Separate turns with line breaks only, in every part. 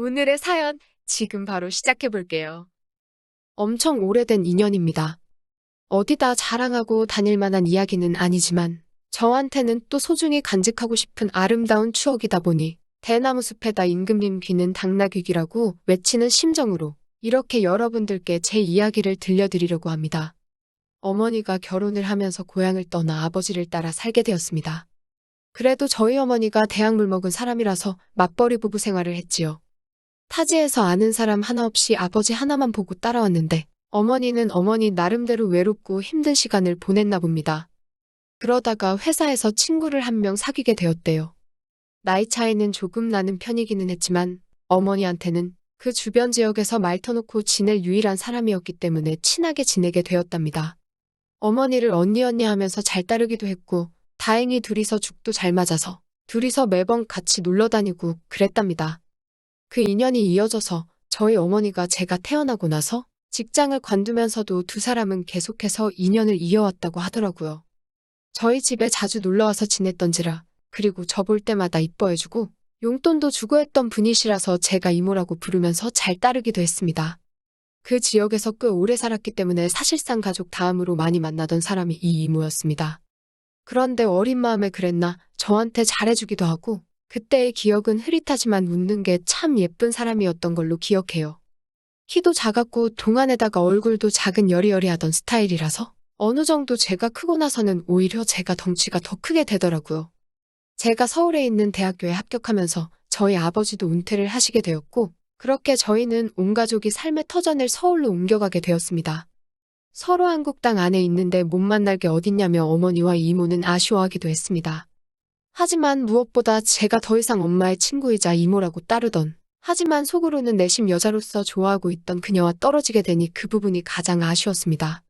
오늘의 사연 지금 바로 시작해 볼게요.
엄청 오래된 인연입니다. 어디다 자랑하고 다닐 만한 이야기는 아니지만 저한테는 또 소중히 간직하고 싶은 아름다운 추억이다 보니 대나무 숲에다 임금님 귀는 당나귀귀라고 외치는 심정으로 이렇게 여러분들께 제 이야기를 들려드리려고 합니다. 어머니가 결혼을 하면서 고향을 떠나 아버지를 따라 살게 되었습니다. 그래도 저희 어머니가 대학물 먹은 사람이라서 맞벌이 부부 생활을 했지요. 타지에서 아는 사람 하나 없이 아버지 하나만 보고 따라왔는데 어머니는 어머니 나름대로 외롭고 힘든 시간을 보냈나 봅니다. 그러다가 회사에서 친구를 한 명 사귀게 되었대요. 나이 차이는 조금 나는 편이기는 했지만 어머니한테는 그 주변 지역에서 말 터놓고 지낼 유일한 사람이었기 때문에 친하게 지내게 되었답니다. 어머니를 언니 하면서 잘 따르기도 했고 다행히 둘이서 죽도 잘 맞아서 둘이서 매번 같이 놀러 다니고 그랬답니다. 그 인연이 이어져서 저희 어머니가 제가 태어나고 나서 직장을 관두면서도 두 사람은 계속해서 인연을 이어왔다고 하더라고요. 저희 집에 자주 놀러와서 지냈던지라 그리고 저 볼 때마다 이뻐해주고 용돈도 주고 했던 분이시라서 제가 이모라고 부르면서 잘 따르기도 했습니다. 그 지역에서 꽤 오래 살았기 때문에 사실상 가족 다음으로 많이 만나던 사람이 이 이모였습니다. 그런데 어린 마음에 그랬나 저한테 잘해주기도 하고 그때의 기억은 흐릿하지만 웃는 게 참 예쁜 사람이었던 걸로 기억해요. 키도 작았고 동안에다가 얼굴도 작은 여리여리하던 스타일이라서 어느 정도 제가 크고 나서는 오히려 제가 덩치가 더 크게 되더라고요. 제가 서울에 있는 대학교에 합격하면서 저희 아버지도 은퇴를 하시게 되었고 그렇게 저희는 온 가족이 삶의 터전을 서울로 옮겨가게 되었습니다. 서로 한국 땅 안에 있는데 못 만날 게 어딨냐며 어머니와 이모는 아쉬워하기도 했습니다. 하지만 무엇보다 제가 더 이상 엄마의 친구이자 이모라고 따르던 하지만 속으로는 내심 여자로서 좋아하고 있던 그녀와 떨어지게 되니 그 부분이 가장 아쉬웠습니다.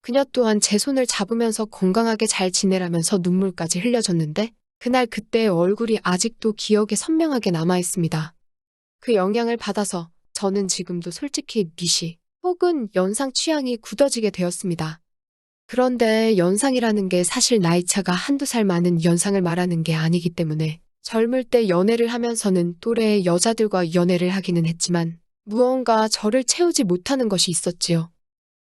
그녀 또한 제 손을 잡으면서 건강하게 잘 지내라면서 눈물까지 흘려줬는데 그날 그때의 얼굴이 아직도 기억에 선명하게 남아있습니다. 그 영향을 받아서 저는 지금도 솔직히 미시 혹은 연상 취향이 굳어지게 되었습니다. 그런데 연상이라는 게 사실 나이차가 한두 살 많은 연상을 말하는 게 아니기 때문에 젊을 때 연애를 하면서는 또래의 여자들과 연애를 하기는 했지만 무언가 저를 채우지 못하는 것이 있었지요.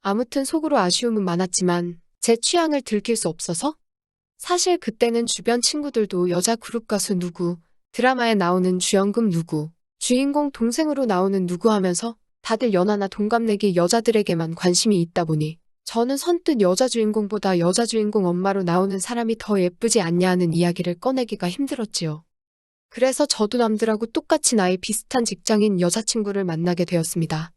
아무튼 속으로 아쉬움은 많았지만 제 취향을 들킬 수 없어서 사실 그때는 주변 친구들도 여자 그룹 가수 누구, 드라마에 나오는 주연금 누구, 주인공 동생으로 나오는 누구 하면서 다들 연하나 동갑내기 여자들에게만 관심이 있다 보니 저는 선뜻 여자 주인공보다 여자 주인공 엄마로 나오는 사람이 더 예쁘지 않냐 하는 이야기를 꺼내기가 힘들었지요. 그래서 저도 남들하고 똑같이 나이 비슷한 직장인 여자친구를 만나게 되었습니다.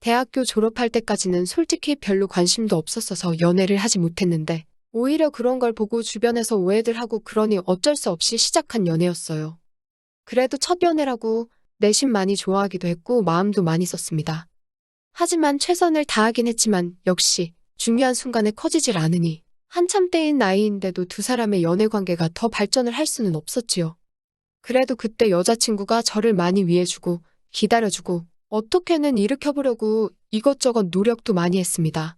대학교 졸업할 때까지는 솔직히 별로 관심도 없었어서 연애를 하지 못했는데 오히려 그런 걸 보고 주변에서 오해들 하고 그러니 어쩔 수 없이 시작한 연애였어요. 그래도 첫 연애라고 내심 많이 좋아하기도 했고 마음도 많이 썼습니다. 하지만 최선을 다하긴 했지만 역시 중요한 순간에 커지질 않으니 한참 때인 나이인데도 두 사람의 연애 관계가 더 발전을 할 수는 없었지요. 그래도 그때 여자친구가 저를 많이 위해주고 기다려주고 어떻게는 일으켜보려고 이것저것 노력도 많이 했습니다.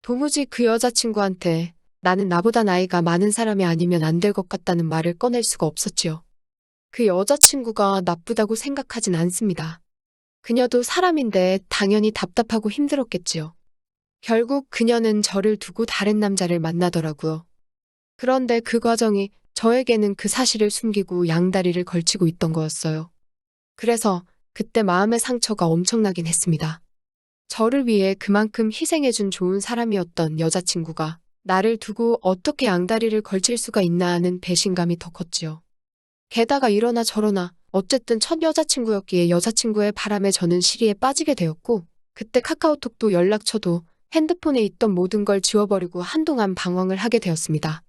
도무지 그 여자친구한테 나는 나보다 나이가 많은 사람이 아니면 안 될 것 같다는 말을 꺼낼 수가 없었지요. 그 여자친구가 나쁘다고 생각하진 않습니다. 그녀도 사람인데 당연히 답답하고 힘들었겠지요. 결국 그녀는 저를 두고 다른 남자를 만나더라고요. 그런데 그 과정이 저에게는 그 사실을 숨기고 양다리를 걸치고 있던 거였어요. 그래서 그때 마음의 상처가 엄청나긴 했습니다. 저를 위해 그만큼 희생해준 좋은 사람이었던 여자친구가 나를 두고 어떻게 양다리를 걸칠 수가 있나 하는 배신감이 더 컸지요. 게다가 이러나 저러나 어쨌든 첫 여자친구였기에 여자친구의 바람에 저는 시리에 빠지게 되었고 그때 카카오톡도 연락처도 핸드폰에 있던 모든 걸 지워버리고 한동안 방황을 하게 되었습니다.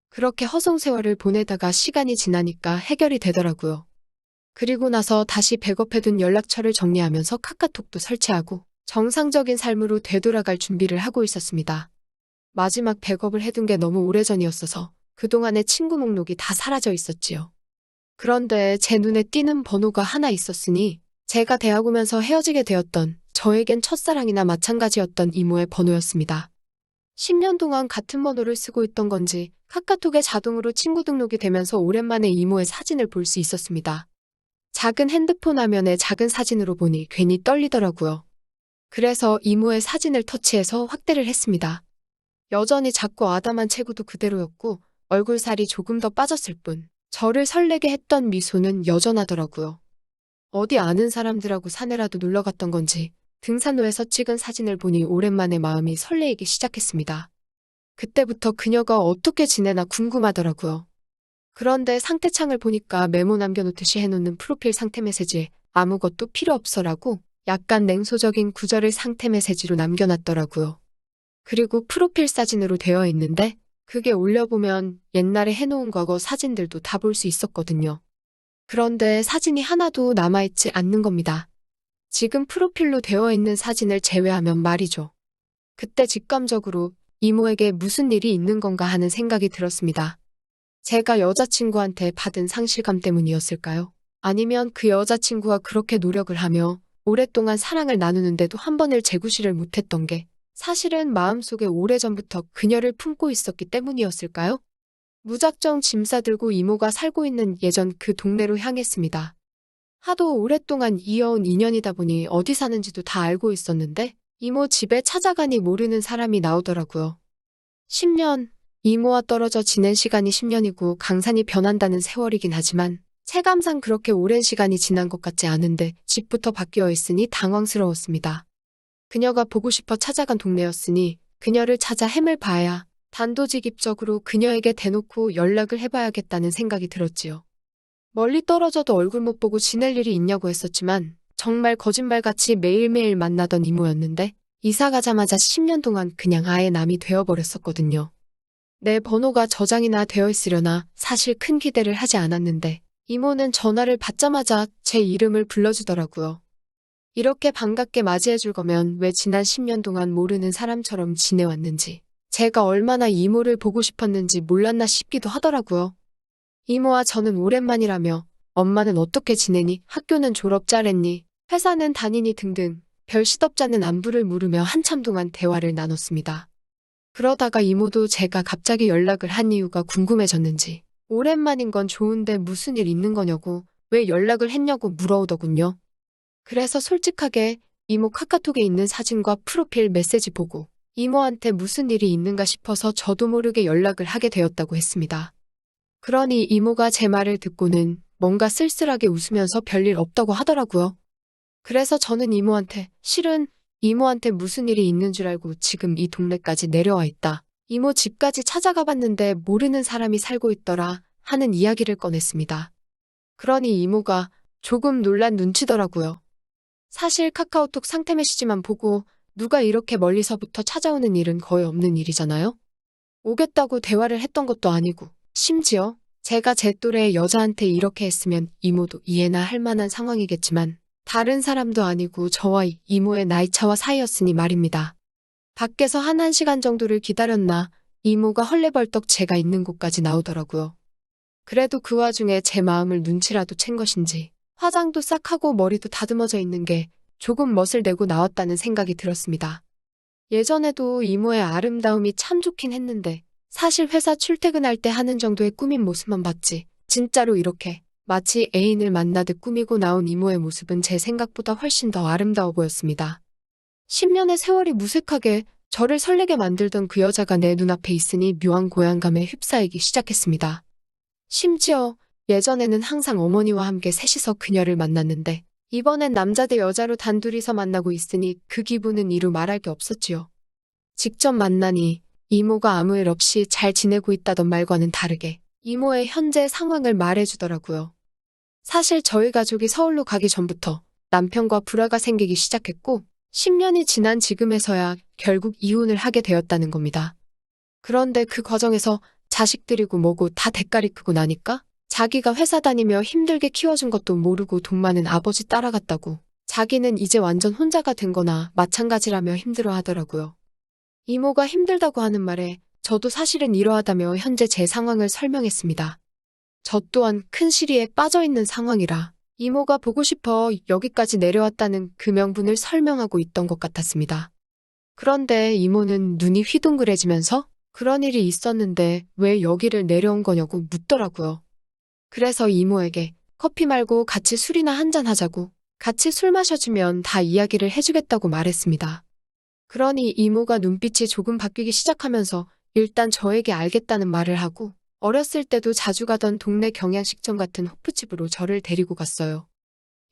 그렇게 허송세월을 보내다가 시간이 지나니까 해결이 되더라고요. 그리고 나서 다시 백업해둔 연락처를 정리하면서 카카오톡도 설치하고 정상적인 삶으로 되돌아갈 준비를 하고 있었습니다. 마지막 백업을 해둔 게 너무 오래전이었어서 그동안의 친구 목록이 다 사라져 있었지요. 그런데 제 눈에 띄는 번호가 하나 있었으니 제가 대학 오면서 헤어지게 되었던 저에겐 첫사랑이나 마찬가지였던 이모의 번호였습니다. 10년 동안 같은 번호를 쓰고 있던 건지 카카오톡에 자동으로 친구 등록이 되면서 오랜만에 이모의 사진을 볼 수 있었습니다. 작은 핸드폰 화면에 작은 사진으로 보니 괜히 떨리더라고요. 그래서 이모의 사진을 터치해서 확대를 했습니다. 여전히 작고 아담한 체구도 그대로였고 얼굴살이 조금 더 빠졌을 뿐 저를 설레게 했던 미소는 여전하더라고요. 어디 아는 사람들하고 산에라도 놀러 갔던 건지 등산로에서 찍은 사진을 보니 오랜만에 마음이 설레이기 시작했습니다. 그때부터 그녀가 어떻게 지내나 궁금하더라고요. 그런데 상태창을 보니까 메모 남겨놓듯이 해놓는 프로필 상태 메시지에 아무것도 필요 없어라고 약간 냉소적인 구절을 상태 메시지로 남겨놨더라고요. 그리고 프로필 사진으로 되어 있는데 그게 올려보면 옛날에 해놓은 과거 사진들도 다 볼 수 있었거든요. 그런데 사진이 하나도 남아있지 않는 겁니다. 지금 프로필로 되어 있는 사진을 제외하면 말이죠. 그때 직감적으로 이모에게 무슨 일이 있는 건가 하는 생각이 들었습니다. 제가 여자친구한테 받은 상실감 때문이었을까요? 아니면 그 여자친구가 그렇게 노력을 하며 오랫동안 사랑을 나누는데도 한 번을 재구실을 못했던 게 사실은 마음속에 오래전부터 그녀를 품고 있었기 때문이었을까요? 무작정 짐 싸들고 이모가 살고 있는 예전 그 동네로 향했습니다. 하도 오랫동안 이어온 인연이다 보니 어디 사는지도 다 알고 있었는데 이모 집에 찾아가니 모르는 사람이 나오더라고요. 10년, 이모와 떨어져 지낸 시간이 10년이고 강산이 변한다는 세월이긴 하지만 체감상 그렇게 오랜 시간이 지난 것 같지 않은데 집부터 바뀌어 있으니 당황스러웠습니다. 그녀가 보고 싶어 찾아간 동네였으니 그녀를 찾아 햄을 봐야 단도직입적으로 그녀에게 대놓고 연락을 해봐야겠다는 생각이 들었지요. 멀리 떨어져도 얼굴 못 보고 지낼 일이 있냐고 했었지만 정말 거짓말같이 매일매일 만나던 이모였는데 이사 가자마자 10년 동안 그냥 아예 남이 되어버렸었거든요. 내 번호가 저장이나 되어 있으려나 사실 큰 기대를 하지 않았는데 이모는 전화를 받자마자 제 이름을 불러주더라고요. 이렇게 반갑게 맞이해줄 거면 왜 지난 10년 동안 모르는 사람처럼 지내왔는지 제가 얼마나 이모를 보고 싶었는지 몰랐나 싶기도 하더라고요. 이모와 저는 오랜만이라며 엄마는 어떻게 지내니? 학교는 졸업 잘했니? 회사는 다니니? 등등 별 시덥잖은 안부를 물으며 한참 동안 대화를 나눴습니다. 그러다가 이모도 제가 갑자기 연락을 한 이유가 궁금해졌는지 오랜만인 건 좋은데 무슨 일 있는 거냐고 왜 연락을 했냐고 물어오더군요. 그래서 솔직하게 이모 카카톡에 있는 사진과 프로필 메시지 보고 이모한테 무슨 일이 있는가 싶어서 저도 모르게 연락을 하게 되었다고 했습니다. 그러니 이모가 제 말을 듣고는 뭔가 쓸쓸하게 웃으면서 별일 없다고 하더라고요. 그래서 저는 이모한테 실은 이모한테 무슨 일이 있는 줄 알고 지금 이 동네까지 내려와 있다. 이모 집까지 찾아가 봤는데 모르는 사람이 살고 있더라 하는 이야기를 꺼냈습니다. 그러니 이모가 조금 놀란 눈치더라고요. 사실 카카오톡 상태 메시지만 보고 누가 이렇게 멀리서부터 찾아오는 일은 거의 없는 일이잖아요. 오겠다고 대화를 했던 것도 아니고 심지어 제가 제 또래의 여자한테 이렇게 했으면 이모도 이해나 할 만한 상황이겠지만 다른 사람도 아니고 저와 이모의 나이차와 사이였으니 말입니다. 밖에서 한 1시간 정도를 기다렸나 이모가 헐레벌떡 제가 있는 곳까지 나오더라고요. 그래도 그 와중에 제 마음을 눈치라도 챈 것인지 화장도 싹 하고 머리도 다듬어져 있는 게 조금 멋을 내고 나왔다는 생각이 들었습니다. 예전에도 이모의 아름다움이 참 좋긴 했는데 사실 회사 출퇴근할 때 하는 정도의 꾸민 모습만 봤지 진짜로 이렇게 마치 애인을 만나듯 꾸미고 나온 이모의 모습은 제 생각보다 훨씬 더 아름다워 보였습니다. 10년의 세월이 무색하게 저를 설레게 만들던 그 여자가 내 눈앞에 있으니 묘한 고향감에 휩싸이기 시작했습니다. 심지어 예전에는 항상 어머니와 함께 셋이서 그녀를 만났는데 이번엔 남자 대 여자로 단둘이서 만나고 있으니 그 기분은 이루 말할 게 없었지요. 직접 만나니 이모가 아무 일 없이 잘 지내고 있다던 말과는 다르게 이모의 현재 상황을 말해주더라고요. 사실 저희 가족이 서울로 가기 전부터 남편과 불화가 생기기 시작했고 10년이 지난 지금에서야 결국 이혼을 하게 되었다는 겁니다. 그런데 그 과정에서 자식들이고 뭐고 다 대가리 크고 나니까 자기가 회사 다니며 힘들게 키워준 것도 모르고 돈 많은 아버지 따라갔다고 자기는 이제 완전 혼자가 된 거나 마찬가지라며 힘들어 하더라고요. 이모가 힘들다고 하는 말에 저도 사실은 이러하다며 현재 제 상황을 설명했습니다. 저 또한 큰 시리에 빠져있는 상황이라 이모가 보고 싶어 여기까지 내려왔다는 그 명분을 설명하고 있던 것 같았습니다. 그런데 이모는 눈이 휘둥그레지면서 그런 일이 있었는데 왜 여기를 내려온 거냐고 묻더라고요. 그래서 이모에게 커피 말고 같이 술이나 한잔 하자고. 같이 술 마셔주면 다 이야기를 해주겠다고 말했습니다. 그러니 이모가 눈빛이 조금 바뀌기 시작하면서 일단 저에게 알겠다는 말을 하고 어렸을 때도 자주 가던 동네 경양식점 같은 호프집으로 저를 데리고 갔어요.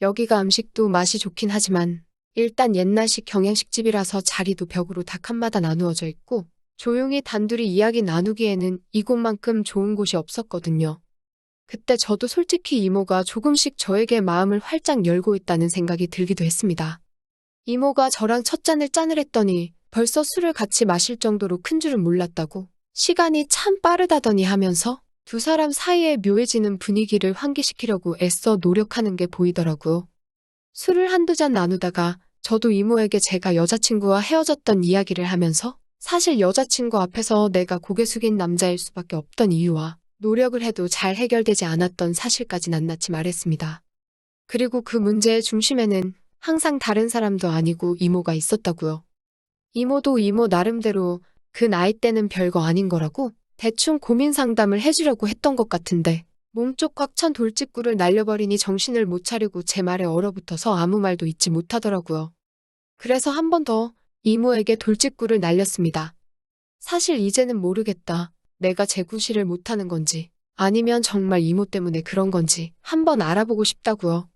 여기가 음식도 맛이 좋긴 하지만 일단 옛날식 경양식집이라서 자리도 벽으로 다 칸마다 나누어져 있고 조용히 단둘이 이야기 나누기에는 이곳만큼 좋은 곳이 없었거든요. 그때 저도 솔직히 이모가 조금씩 저에게 마음을 활짝 열고 있다는 생각이 들기도 했습니다. 이모가 저랑 첫 잔을 짠을 했더니 벌써 술을 같이 마실 정도로 큰 줄은 몰랐다고 시간이 참 빠르다더니 하면서 두 사람 사이에 묘해지는 분위기를 환기시키려고 애써 노력하는 게 보이더라고요. 술을 한두 잔 나누다가 저도 이모에게 제가 여자친구와 헤어졌던 이야기를 하면서 사실 여자친구 앞에서 내가 고개 숙인 남자일 수밖에 없던 이유와 노력을 해도 잘 해결되지 않았던 사실까지 낱낱이 말했습니다. 그리고 그 문제의 중심에는 항상 다른 사람도 아니고 이모가 있었다고요. 이모도 이모 나름대로 그 나이 때는 별거 아닌 거라고 대충 고민 상담을 해주려고 했던 것 같은데 몸쪽 꽉 찬 돌직구를 날려버리니 정신을 못 차리고 제 말에 얼어붙어서 아무 말도 잊지 못하더라고요. 그래서 한 번 더 이모에게 돌직구를 날렸습니다. 사실 이제는 모르겠다. 내가 재구실을 못하는 건지 아니면 정말 이모 때문에 그런 건지 한번 알아보고 싶다고요.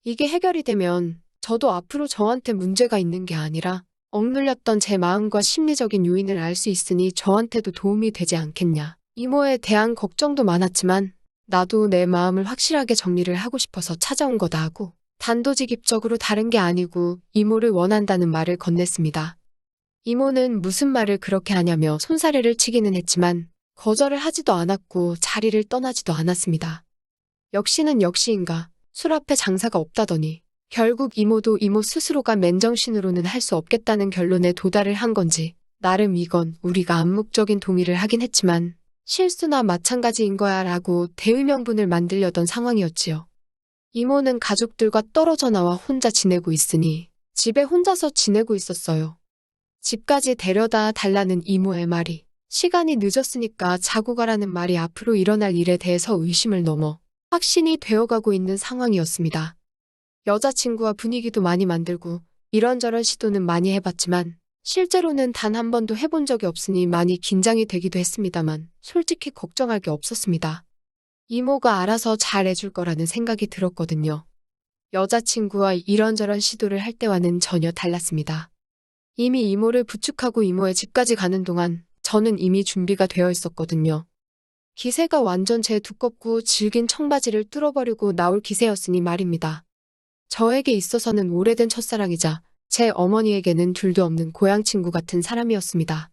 이게 해결이 되면 저도 앞으로 저한테 문제가 있는 게 아니라 억눌렸던 제 마음과 심리적인 요인을 알 수 있으니 저한테도 도움이 되지 않겠냐. 이모에 대한 걱정도 많았지만 나도 내 마음을 확실하게 정리를 하고 싶어서 찾아온 거다 하고 단도직입적으로 다른 게 아니고 이모를 원한다는 말을 건넸습니다. 이모는 무슨 말을 그렇게 하냐며 손사래를 치기는 했지만 거절을 하지도 않았고 자리를 떠나지도 않았습니다. 역시는 역시인가 술 앞에 장사가 없다더니 결국 이모도 이모 스스로가 맨정신으로는 할 수 없겠다는 결론에 도달을 한 건지 나름 이건 우리가 암묵적인 동의를 하긴 했지만 실수나 마찬가지인 거야 라고 대의명분을 만들려던 상황이었지요. 이모는 가족들과 떨어져 나와 혼자 지내고 있으니 집에 혼자서 지내고 있었어요. 집까지 데려다 달라는 이모의 말이 시간이 늦었으니까 자고 가라는 말이 앞으로 일어날 일에 대해서 의심을 넘어 확신이 되어가고 있는 상황이었습니다. 여자친구와 분위기도 많이 만들고 이런저런 시도는 많이 해봤지만 실제로는 단 한 번도 해본 적이 없으니 많이 긴장이 되기도 했습니다만 솔직히 걱정할 게 없었습니다. 이모가 알아서 잘 해줄 거라는 생각이 들었거든요. 여자친구와 이런저런 시도를 할 때와는 전혀 달랐습니다. 이미 이모를 부축하고 이모의 집까지 가는 동안 저는 이미 준비가 되어 있었거든요. 기세가 완전 제 두껍고 질긴 청바지를 뚫어버리고 나올 기세였으니 말입니다. 저에게 있어서는 오래된 첫사랑이자 제 어머니에게는 둘도 없는 고향 친구 같은 사람이었습니다.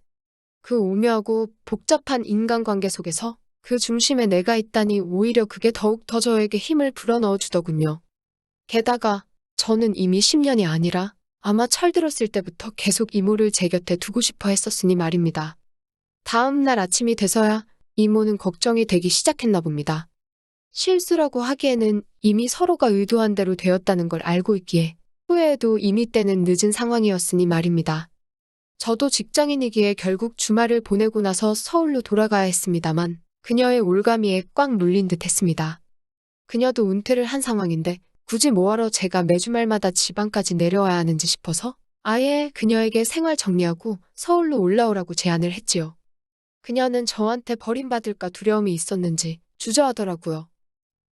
그 오묘하고 복잡한 인간관계 속에서 그 중심에 내가 있다니 오히려 그게 더욱 더 저에게 힘을 불어넣어 주더군요. 게다가 저는 이미 10년이 아니라 아마 철들었을 때부터 계속 이모를 제 곁에 두고 싶어 했었으니 말입니다. 다음 날 아침이 돼서야 이모는 걱정이 되기 시작했나 봅니다. 실수라고 하기에는 이미 서로가 의도한 대로 되었다는 걸 알고 있기에 후회해도 이미 때는 늦은 상황이었으니 말입니다. 저도 직장인이기에 결국 주말을 보내고 나서 서울로 돌아가야 했습니다만 그녀의 올가미에 꽉 물린 듯 했습니다. 그녀도 은퇴를 한 상황인데 굳이 뭐하러 제가 매주말마다 지방까지 내려와야 하는지 싶어서 아예 그녀에게 생활 정리하고 서울로 올라오라고 제안을 했지요. 그녀는 저한테 버림받을까 두려움이 있었는지 주저하더라고요.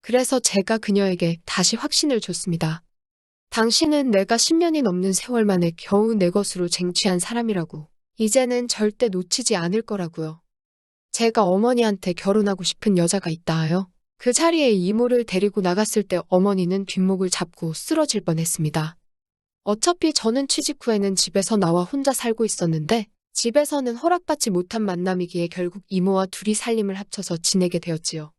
그래서 제가 그녀에게 다시 확신을 줬습니다. 당신은 내가 10년이 넘는 세월 만에 겨우 내 것으로 쟁취한 사람이라고. 이제는 절대 놓치지 않을 거라고요. 제가 어머니한테 결혼하고 싶은 여자가 있다 하여 그 자리에 이모를 데리고 나갔을 때 어머니는 뒷목을 잡고 쓰러질 뻔했습니다. 어차피 저는 취직 후에는 집에서 나와 혼자 살고 있었는데 집에서는 허락받지 못한 만남이기에 결국 이모와 둘이 살림을 합쳐서 지내게 되었지요.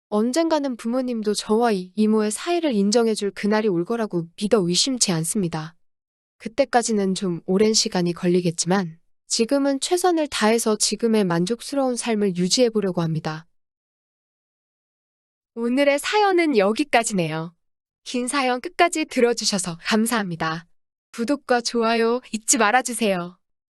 언젠가는 부모님도 저와 이모의 사이를 인정해줄 그날이 올 거라고 믿어 의심치 않습니다. 그때까지는 좀 오랜 시간이 걸리겠지만 지금은 최선을 다해서 지금의 만족스러운 삶을 유지해보려고 합니다. 오늘의 사연은 여기까지네요. 긴 사연 끝까지 들어주셔서 감사합니다. 구독과 좋아요 잊지 말아주세요.